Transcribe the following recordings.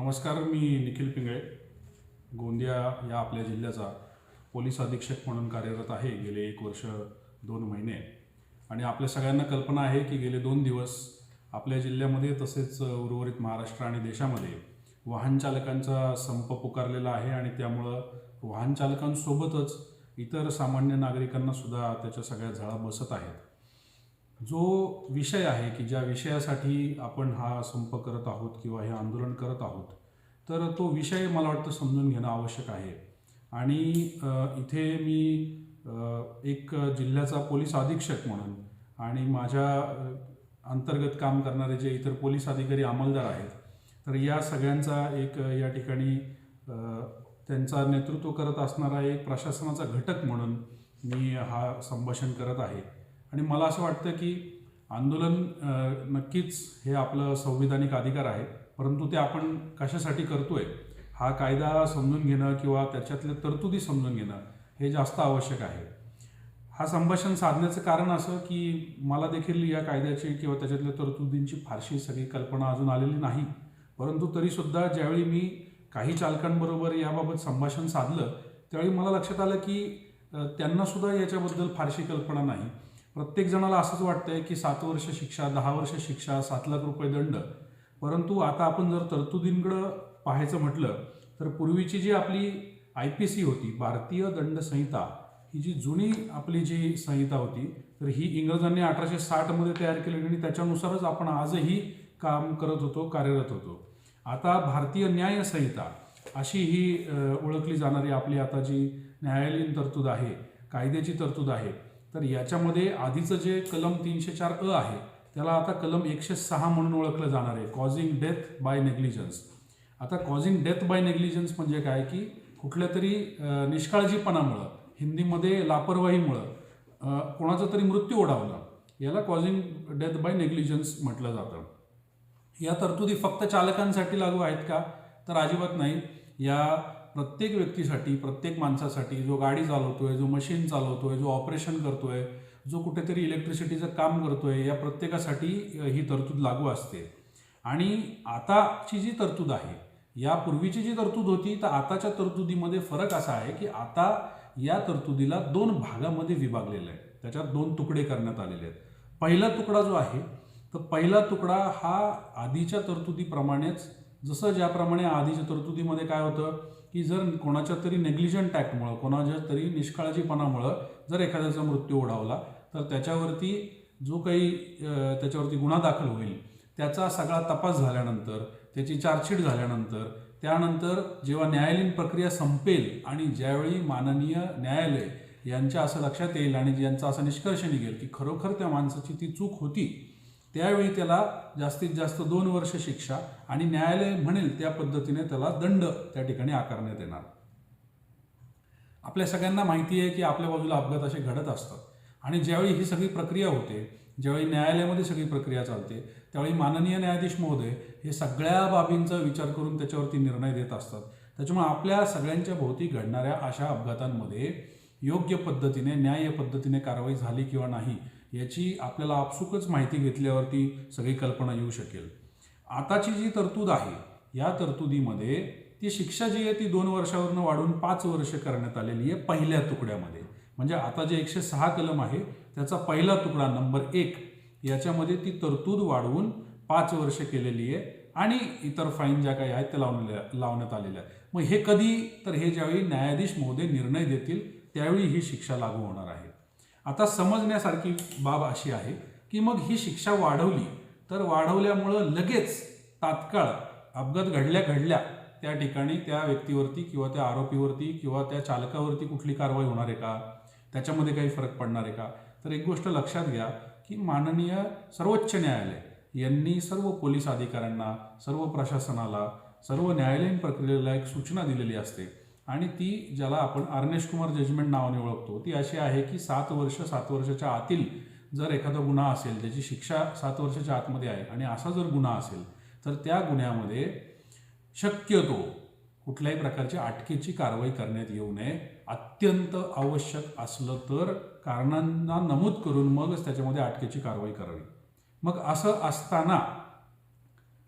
नमस्कार, मी निखिल पिंगळे गोंदिया या आपल्या जिल्ह्याचा पोलीस अधीक्षक म्हणून कार्यरत आहे गेले 1 वर्ष 2 महिने. आणि आपल्या सगळ्यांना कल्पना आहे की गेले 2 दिवस आपल्या जिल्ह्यामध्ये तसेच उर्वरित महाराष्ट्र आणि देशामध्ये वाहन चालकांचा संप पुकारलेला आहे आणि त्यामुळं वाहन चालकांसोबतच इतर सामान्य नागरिकांना सुद्धा त्याच्या सगळ्या झळा बसत आहेत. जो विषय आहे की ज्या विषयासाठी आपण हा संप करत आहोत किंवा हे आंदोलन करत आहोत, तर तो विषय मला वाटतं समजून घेणं आवश्यक आहे. आणि इथे मी एक जिल्ह्याचा पोलीस अधीक्षक म्हणून आणि माझ्या अंतर्गत काम करणारे जे इतर पोलीस अधिकारी अंमलदार आहेत, तर या सगळ्यांचा एक या ठिकाणी त्यांचा नेतृत्व करत असणारा एक प्रशासनाचा घटक म्हणून मी हा संभाषण करत आहे. आणि मला असं वाटतं की आंदोलन नक्कीच हे आपलं संविधानिक अधिकार आहे, परंतु ते आपण कशासाठी करतोय हा कायदा समजून घेणं किंवा त्याच्यातल्या तरतुदी समजून घेणं हे जास्त आवश्यक आहे. हा संभाषण साधण्याचं कारण असं की मला देखील या कायद्याची किंवा त्याच्यातल्या तरतुदींची फारशी सगळी कल्पना अजून आलेली नाही, परंतु तरीसुद्धा ज्यावेळी मी काही चालकांबरोबर याबाबत संभाषण साधलं त्यावेळी मला लक्षात आलं की त्यांनासुद्धा याच्याबद्दल फारशी कल्पना नाही. प्रत्येक जणाला असंच वाटतंय की 7 वर्ष शिक्षा, 10 वर्ष शिक्षा, 7 लाख रुपये दंड. परंतु आता आपण जर तरतुदींकडं पाहायचं म्हटलं तर पूर्वीची जी आपली IPC होती, भारतीय दंड संहिता, ही जी जुनी आपली जी संहिता होती, तर ही इंग्रजांनी 1860मध्ये तयार केली आणि त्याच्यानुसारच आपण आजही काम करत होतो, कार्यरत होतो. आता भारतीय न्याय संहिता अशी ही ओळखली जाणारी आपली आता जी न्यायालयीन तरतूद आहे, कायद्याची तरतूद आहे, तर याच्यामध्ये आधीचं जे कलम 304 आहे त्याला आता कलम 106 म्हणून ओळखलं जाणार आहे, कॉझिंग डेथ बाय नेग्लिजन्स. आता कॉझिंग डेथ बाय नेग्लिजन्स म्हणजे काय की कुठल्या तरी निष्काळजीपणामुळं, हिंदीमध्ये लापरवाहीमुळं कोणाचा तरी मृत्यू ओढावला, याला कॉझिंग डेथ बाय नेग्लिजन्स म्हटलं जातं. या तरतुदी फक्त चालकांसाठी लागू आहेत का? तर अजिबात नाही. या प्रत्येक व्यक्तीसाठी, प्रत्येक माणसासाठी, जो गाडी चालवतोय, जो मशीन चालवतोय, जो ऑपरेशन करतोय, जो कुठेतरी इलेक्ट्रिसिटीचं काम करतोय, या प्रत्येकासाठी ही तरतूद लागू असते. आणि आताची जी तरतूद आहे, यापूर्वीची जी तरतूद होती, तर आताच्या तरतुदीमध्ये फरक असा आहे की आता या तरतुदीला 2 भागामध्ये विभागलेलं आहे, त्याच्यात 2 तुकडे करण्यात आलेले आहेत. पहिला तुकडा जो आहे, तर पहिला तुकडा हा आधीच्या तरतुदीप्रमाणेच, जसं ज्याप्रमाणे आधीच्या तरतुदीमध्ये काय होतं की जर कोणाच्या तरी नेग्लिजंट ॲक्टमुळं, कोणाच्या तरी निष्काळजीपणामुळं जर एखाद्याचा मृत्यू ओढावला तर त्याच्यावरती जो काही त्याच्यावरती गुन्हा दाखल होईल, त्याचा सगळा तपास झाल्यानंतर, त्याची चार्जशीट झाल्यानंतर, त्यानंतर जेव्हा न्यायालयीन प्रक्रिया संपेल आणि ज्यावेळी माननीय न्यायालय यांच्या असं लक्षात येईल आणि ज्यांचा असा निष्कर्ष निघेल की खरोखर त्या माणसाची ती चूक होती, त्यावेळी त्याला जास्तीत जास्त 2 वर्ष शिक्षा आणि न्यायालय म्हणेल त्या पद्धतीने त्याला दंड त्या ठिकाणी आकारण्यात येणार. आपल्या सगळ्यांना माहिती आहे की आपल्या बाजूला अपघात असे घडत असतात आणि ज्यावेळी ही सगळी प्रक्रिया होते, ज्यावेळी न्यायालयामध्ये सगळी प्रक्रिया चालते, त्यावेळी माननीय न्यायाधीश महोदय हे सगळ्या बाबींचा विचार करून त्याच्यावरती निर्णय देत असतात. त्याच्यामुळे आपल्या सगळ्यांच्या भोवती घडणाऱ्या अशा अपघातांमध्ये योग्य पद्धतीने, न्याय्य पद्धतीने कारवाई झाली किंवा नाही याची आपल्याला आपसुकच माहिती घेतल्यावरती सगळी कल्पना येऊ शकेल. आताची जी तरतूद आहे, या तरतुदीमध्ये ती शिक्षा जी आहे ती 2 वर्षावरून वाढून 5 वर्ष करण्यात आलेली आहे पहिल्या तुकड्यामध्ये. म्हणजे आता जे 106 कलम आहे त्याचा पहिला तुकडा नंबर 1 याच्यामध्ये ती तरतूद वाढवून 5 वर्ष केलेली आहे आणि इतर फाईन ज्या काही आहेत त्या लावण्यात आलेल्या आहे. मग हे कधी? तर हे ज्यावेळी न्यायाधीश महोदय निर्णय देतील त्यावेळी ही शिक्षा लागू होणार आहे. आता समजण्यासारखी बाब अशी आहे की मग ही शिक्षा वाढवली तर वाढवल्यामुळं लगेच तात्काळ अपघात घडल्या त्या ठिकाणी त्या व्यक्तीवरती किंवा त्या आरोपीवरती किंवा त्या चालकावरती कुठली कारवाई होणार आहे का? त्याच्यामध्ये काही फरक पडणार आहे का? तर एक गोष्ट लक्षात घ्या की माननीय सर्वोच्च न्यायालय यांनी सर्व पोलीस अधिकाऱ्यांना, सर्व प्रशासनाला, सर्व न्यायालयीन प्रक्रियेला एक सूचना दिलेली असते आणि ती ज्याला आपण अर्नेश कुमार जजमेंट नावाने ओळखतो, ती अशी आहे की 7 वर्षाच्या आतील जर एखादा गुन्हा असेल, त्याची शिक्षा 7 वर्षाच्या आतमध्ये आहे आणि असा जर गुन्हा असेल तर त्या गुन्ह्यामध्ये शक्यतो कुठल्याही प्रकारची अटकेची कारवाई करण्यात येऊ नये. अत्यंत आवश्यक असलं तर कारणांना नमूद करून मगच त्याच्यामध्ये अटकेची कारवाई करावी. मग असं असताना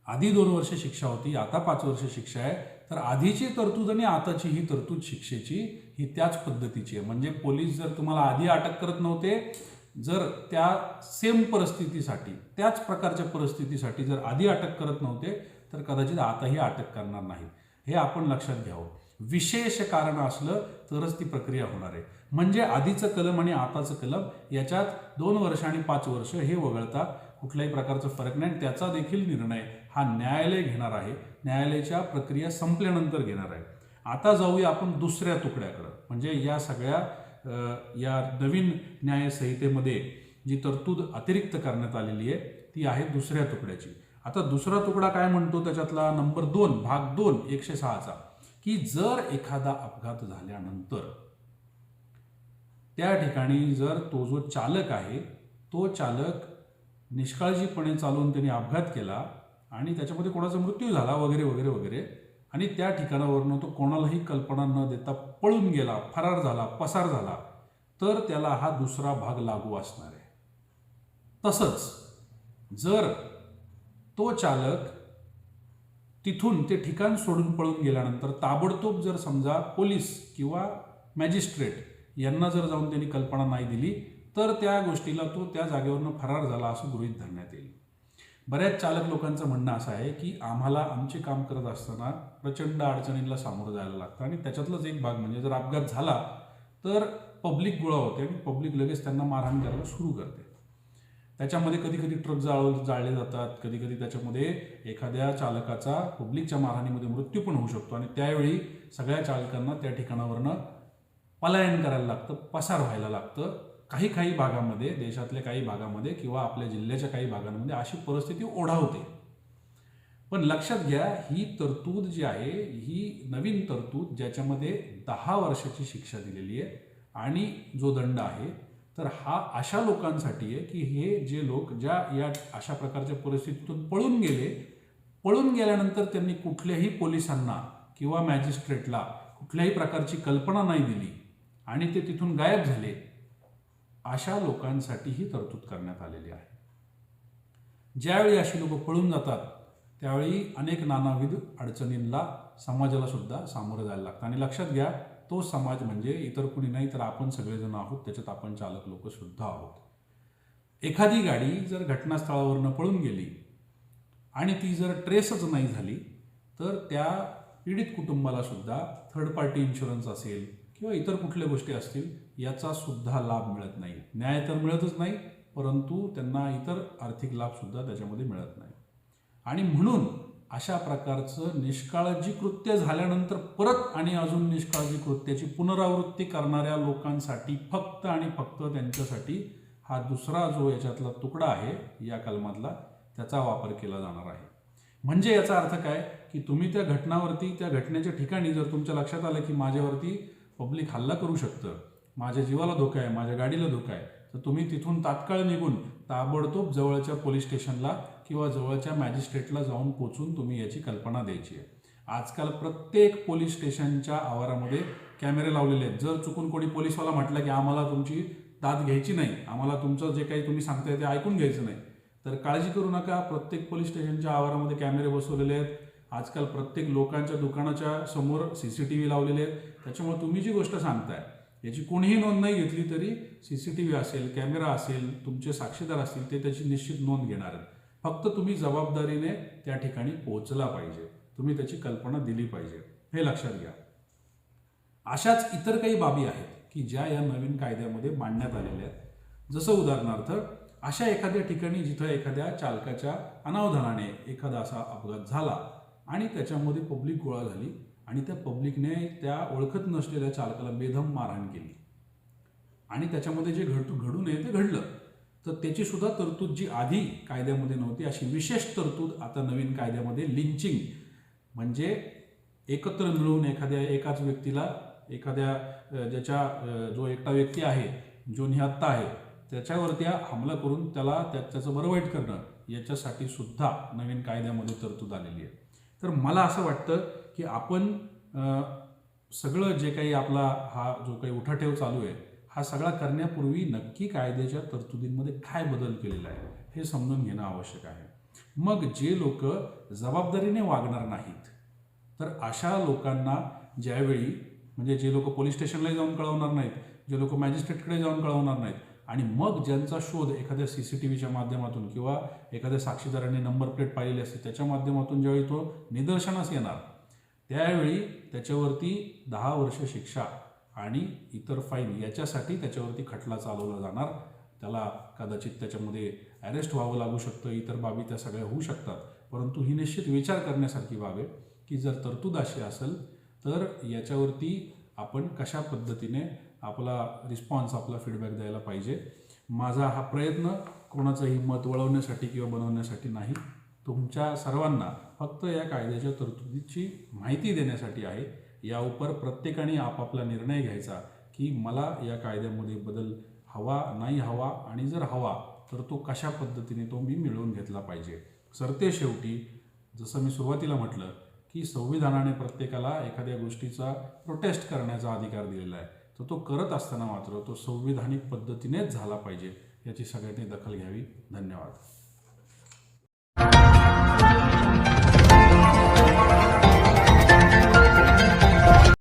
आधी 2 वर्ष शिक्षा होती, आता 5 वर्ष शिक्षा आहे. तर आधीची तरतूद आणि आताची ही तरतूद शिक्षेची ही त्याच पद्धतीची आहे. म्हणजे पोलीस जर तुम्हाला आधी अटक करत नव्हते, जर त्या सेम परिस्थितीसाठी, त्याच प्रकारच्या परिस्थितीसाठी जर आधी अटक करत नव्हते, तर कदाचित आताही अटक करणार नाही. हे आपण लक्षात घ्यावं. विशेष कारण असलं तरच ती प्रक्रिया होणार आहे. म्हणजे आधीचं कलम आणि आताचं कलम याच्यात 2 वर्ष आणि 5 वर्ष हे वगळता कुठल्याही प्रकारचा फरक नाही. त्याचा देखील निर्णय हा न्यायालय घेणार आहे. न्यायालयाच्या प्रक्रिया संपल्यानंतर घेणार आहे. आता जाऊया आपण दुसऱ्या तुकड्याकडं. म्हणजे या सगळ्या या नवीन न्यायसंहितेमध्ये जी तरतूद अतिरिक्त करण्यात आलेली आहे ती आहे दुसऱ्या तुकड्याची. आता दुसरा तुकडा काय म्हणतो त्याच्यातला नंबर 2 भाग 2 106चा, की जर एखादा अपघात झाल्यानंतर त्या ठिकाणी जर तो जो चालक आहे तो चालक निष्काळजीपणे चालवून त्याने अपघात केला आणि त्याच्यामध्ये कोणाचा मृत्यू झाला वगैरे वगैरे वगैरे, आणि त्या ठिकाणावरनं तो कोणालाही कल्पना न देता पळून गेला, फरार झाला, पसार झाला, तर त्याला हा दुसरा भाग लागू असणार आहे. तसंच जर तो चालक तिथून ते ठिकाण सोडून पळून गेल्यानंतर ताबडतोब जर समजा पोलीस किंवा मॅजिस्ट्रेट यांना जर जाऊन त्यांनी कल्पना नाही दिली, तर त्या गोष्टीला तो त्या जागेवरनं फरार झाला असं गृहीत धरण्यात येईल. बऱ्याच चालक लोकांचं म्हणणं असं आहे की आम्हाला आमचे काम करत असताना प्रचंड अडचणींना सामोरं जायला लागतं आणि त्याच्यातलाच एक भाग म्हणजे जर अपघात झाला तर पब्लिक गोळा होते आणि पब्लिक लगेच त्यांना मारहाण करायला सुरू करते. त्याच्यामध्ये कधी कधी ट्रक जाळले जातात, कधी कधी त्याच्यामध्ये एखाद्या चालकाचा पब्लिकच्या मारहाणीमध्ये मृत्यू पण होऊ शकतो आणि त्यावेळी सगळ्या चालकांना त्या ठिकाणावरनं पलायन करायला लागतं, पसार व्हायला लागतं. काही भागामध्ये, देशातल्या काही भागामध्ये किंवा आपल्या जिल्ह्याच्या काही भागांमध्ये अशी परिस्थिती ओढावते. पण लक्षात घ्या, ही तरतूद जी आहे ही नवीन तरतूद ज्याच्यामध्ये 10 वर्षाची शिक्षा दिलेली आहे आणि जो दंड आहे तर हा अशा लोकांसाठी आहे की हे जे लोक ज्या या अशा प्रकारच्या परिस्थितीतून पळून गेले, पळून गेल्यानंतर त्यांनी कुठल्याही पोलिसांना किंवा मॅजिस्ट्रेटला कुठल्याही प्रकारची कल्पना नाही दिली आणि ते तिथून गायब झाले, अशा लोकांसाठी ही तरतूद करण्यात आलेली आहे. ज्यावेळी अशी लोक पळून जातात त्यावेळी अनेक नानाविध अडचणींना समाजाला सुद्धा सामोरं जायला लागतं. आणि लक्षात घ्या, तो समाज म्हणजे इतर कुणी नाही तर आपण सगळेजण आहोत, त्याच्यात आपण चालक लोक सुद्धा आहोत. एखादी गाडी जर घटनास्थळावरनं पळून गेली आणि ती जर ट्रेसच नाही झाली तर त्या पीडित कुटुंबाला सुद्धा थर्ड पार्टी इन्शुरन्स असेल किंवा इतर कुठल्या गोष्टी असतील याचा सुद्धा लाभ मिळत नाही. न्याय तर मिळतच नाही, परंतु त्यांना इतर आर्थिक लाभ सुद्धा त्याच्यामध्ये मिळत नाही. आणि म्हणून अशा प्रकारचं निष्काळजी कृत्य झाल्यानंतर परत आणि अजून निष्काळजी कृत्याची पुनरावृत्ती करणाऱ्या लोकांसाठी फक्त आणि फक्त त्यांच्यासाठी हा दुसरा जो याच्यातला तुकडा आहे या कलमातला त्याचा वापर केला जाणार आहे. म्हणजे याचा अर्थ काय की तुम्ही त्या घटनावरती, त्या घटनेच्या ठिकाणी जर तुमच्या लक्षात आलं की माझ्यावरती पब्लिक हल्ला करू शकतं, माझ्या जीवाला धोका आहे, माझ्या गाडीला धोका आहे, तर तुम्ही तिथून तात्काळ निघून ताबडतोब जवळच्या पोलीस स्टेशनला किंवा जवळच्या मॅजिस्ट्रेटला जाऊन पोचून तुम्ही याची कल्पना द्यायची आहे. आजकाल प्रत्येक पोलीस स्टेशनच्या आवारामध्ये कॅमेरे लावलेले आहेत. जर चुकून कोणी पोलीसवाला म्हटलं की आम्हाला तुमची दाद घ्यायची नाही, आम्हाला तुमचं जे काही तुम्ही सांगताय ते ऐकून घ्यायचं नाही, तर काळजी करू नका. प्रत्येक पोलीस स्टेशनच्या आवारामध्ये कॅमेरे बसवलेले आहेत. आजकाल प्रत्येक लोकांच्या दुकानाच्या समोर CCTV लावलेले आहेत. त्याच्यामुळे तुम्ही जी गोष्ट सांगताय याची कोणीही नोंद नाही घेतली तरी CCTV असेल, कॅमेरा असेल, तुमचे साक्षीदार असतील ते त्याची निश्चित नोंद घेणार आहेत. फक्त तुम्ही जबाबदारीने त्या ठिकाणी पोहोचला पाहिजे, तुम्ही त्याची कल्पना दिली पाहिजे, हे लक्षात घ्या. अशाच इतर काही बाबी आहेत की ज्या या नवीन कायद्यामध्ये मांडण्यात आलेल्या आहेत. जसं उदाहरणार्थ अशा एखाद्या ठिकाणी जिथं एखाद्या चालकाच्या अनावधानाने एखादा असा अपघात झाला आणि त्याच्यामध्ये पब्लिक गोळा झाली आणि त्या पब्लिकने त्या ओळखत नसलेल्या चालकाला बेदम मारहाण केली आणि त्याच्यामध्ये जे घडू नये ते घडलं, तर त्याची सुद्धा तरतूद जी आधी कायद्यामध्ये नव्हती अशी विशेष तरतूद आता नवीन कायद्यामध्ये लिंचिंग म्हणजे एकत्र मिळून एकाच व्यक्तीला ज्याच्या जो एकटा व्यक्ती आहे, जो निहत्ता आहे, त्याच्यावरती हमला करून त्याचं बरं वाईट करणं याच्यासाठी सुद्धा नवीन कायद्यामध्ये तरतूद आलेली आहे. तर मला असं वाटतं की आपण सगळं जे काही आपला हा जो काही उठाठेव चालू आहे हा सगळा करण्यापूर्वी नक्की कायद्याच्या तरतुदींमध्ये काय बदल केलेला आहे हे समजून घेणं आवश्यक आहे. मग जे लोक जबाबदारीने वागणार नाहीत, तर अशा लोकांना ज्यावेळी म्हणजे जे लोक पोलीस स्टेशनलाही जाऊन कळवणार नाहीत, जे लोक मॅजिस्ट्रेटकडे जाऊन कळवणार नाहीत, आणि मग ज्यांचा शोध एखाद्या CCTVच्या माध्यमातून किंवा एखाद्या साक्षीदाराने नंबर प्लेट पाहिलेली असते त्याच्या माध्यमातून ज्यावेळी तो निदर्शनास येणार, त्यावेळी त्याच्यावरती 10 वर्ष शिक्षा आणि इतर फाईन याच्यासाठी त्याच्यावरती खटला चालवला जाणार. त्याला कदाचित त्याच्यामध्ये अरेस्ट व्हावं लागू शकतं, इतर बाबी त्या सगळ्या होऊ शकतात. परंतु ही निश्चित विचार करण्यासारखी बाब आहे की जर तरतूद अशी असेल तर याच्यावरती आपण कशा पद्धतीने आपला रिस्पॉन्स, आपला फीडबॅक द्यायला पाहिजे. माझा हा प्रयत्न कोणाचंही मत वळवण्यासाठी किंवा बनवण्यासाठी नाही, तुमच्या सर्वांना फक्त या कायद्याच्या तरतुदीची माहिती देण्यासाठी आहे. यावर प्रत्येकाने आपापला निर्णय घ्यायचा की मला या कायद्यामध्ये बदल हवा नाही हवा, आणि जर हवा तर तो कशा पद्धतीने तो मी मिळवून घेतला पाहिजे. सरतेशेवटी जसं मी सुरुवातीला म्हटलं की संविधानाने प्रत्येकाला एखाद्या गोष्टीचा प्रोटेस्ट करण्याचा अधिकार दिलेला आहे, तर तो करत असताना मात्र तो संविधानिक पद्धतीनेच झाला पाहिजे, याची सगळ्यांनी दखल घ्यावी. धन्यवाद.